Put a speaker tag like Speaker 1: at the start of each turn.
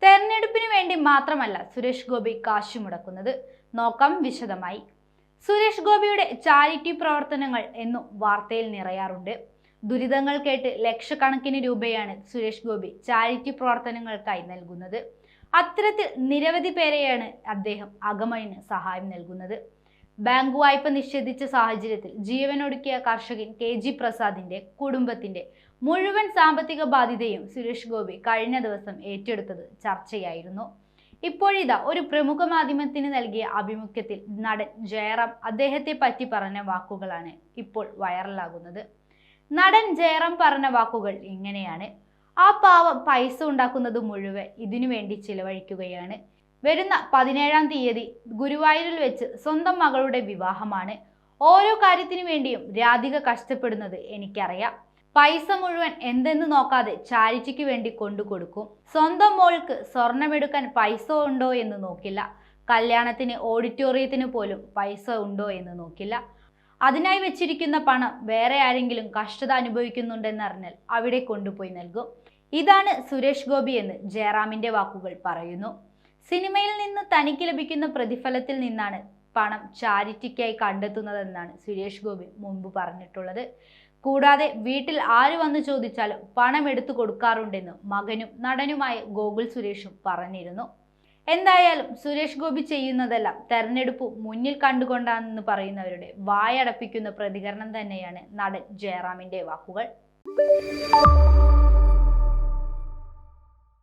Speaker 1: തെരഞ്ഞെടുപ്പിന് വേണ്ടി മാത്രമല്ല സുരേഷ് ഗോപി കാശു മുടക്കുന്നത്. നോക്കാം വിശദമായി. സുരേഷ് ഗോപിയുടെ ചാരിറ്റി പ്രവർത്തനങ്ങൾ എന്നും വാർത്തയിൽ നിറയാറുണ്ട്. ദുരിതങ്ങൾ കേട്ട് ലക്ഷക്കണക്കിന് രൂപയാണ് സുരേഷ് ഗോപി ചാരിറ്റി പ്രവർത്തനങ്ങൾക്കായി നൽകുന്നത്. അത്തരത്തിൽ നിരവധി പേരെയാണ് അദ്ദേഹം അകമഴിഞ്ഞ് സഹായം നൽകുന്നത്. ബാങ്ക് വായ്പ നിഷേധിച്ച സാഹചര്യത്തിൽ ജീവനൊടുക്കിയ കർഷകൻ KG പ്രസാദിന്റെ കുടുംബത്തിന്റെ മുഴുവൻ സാമ്പത്തിക ബാധ്യതയും സുരേഷ് ഗോപി കഴിഞ്ഞ ദിവസം ഏറ്റെടുത്തത് ചർച്ചയായിരുന്നു. ഇപ്പോഴിതാ ഒരു പ്രമുഖ മാധ്യമത്തിന് നൽകിയ അഭിമുഖ്യത്തിൽ നടൻ ജയറാം അദ്ദേഹത്തെ പറ്റി പറഞ്ഞ വാക്കുകളാണ് ഇപ്പോൾ വൈറലാകുന്നത്. നടൻ ജയറാം പറഞ്ഞ വാക്കുകൾ ഇങ്ങനെയാണ്: ആ പാവം പൈസ ഉണ്ടാക്കുന്നത് മുഴുവൻ ഇതിനു വേണ്ടി ചിലവഴിക്കുകയാണ്. വരുന്ന 17-ാം തീയതി ഗുരുവായൂരിൽ വെച്ച് സ്വന്തം മകളുടെ വിവാഹമാണ്. ഓരോ കാര്യത്തിനു വേണ്ടിയും രാധിക കഷ്ടപ്പെടുന്നത് എനിക്കറിയാം. പൈസ മുഴുവൻ എന്തെന്ന് നോക്കാതെ ചാരിറ്റിക്ക് വേണ്ടി കൊണ്ടുകൊടുക്കും. സ്വന്തം മോൾക്ക് സ്വർണമെടുക്കാൻ പൈസ ഉണ്ടോ എന്ന് നോക്കില്ല. കല്യാണത്തിന് ഓഡിറ്റോറിയത്തിന് പോലും പൈസ ഉണ്ടോ എന്ന് നോക്കില്ല. അതിനായി വെച്ചിരിക്കുന്ന പണം വേറെ ആരെങ്കിലും കഷ്ടത അനുഭവിക്കുന്നുണ്ടെന്നറിഞ്ഞാൽ അവിടെ കൊണ്ടുപോയി നൽകും. ഇതാണ് സുരേഷ് ഗോപി എന്ന് ജയറാമിന്റെ വാക്കുകൾ പറയുന്നു. സിനിമയിൽ നിന്ന് തനിക്ക് ലഭിക്കുന്ന പ്രതിഫലത്തിൽ നിന്നാണ് പണം ചാരിറ്റിക്കായി കണ്ടെത്തുന്നതെന്നാണ് സുരേഷ് ഗോപി മുമ്പ് പറഞ്ഞിട്ടുള്ളത്. കൂടാതെ വീട്ടിൽ ആര് വന്ന് ചോദിച്ചാലും പണം എടുത്തു കൊടുക്കാറുണ്ടെന്ന് മകനും നടനുമായ ഗോകുൽ സുരേഷും പറഞ്ഞിരുന്നു. എന്തായാലും സുരേഷ് ഗോപി ചെയ്യുന്നതെല്ലാം തെരഞ്ഞെടുപ്പ് മുന്നിൽ കണ്ടുകൊണ്ടാണെന്ന് പറയുന്നവരുടെ വായടപ്പിക്കുന്ന പ്രതികരണം തന്നെയാണ് നടൻ ജയറാമിന്റെ വാക്കുകൾ.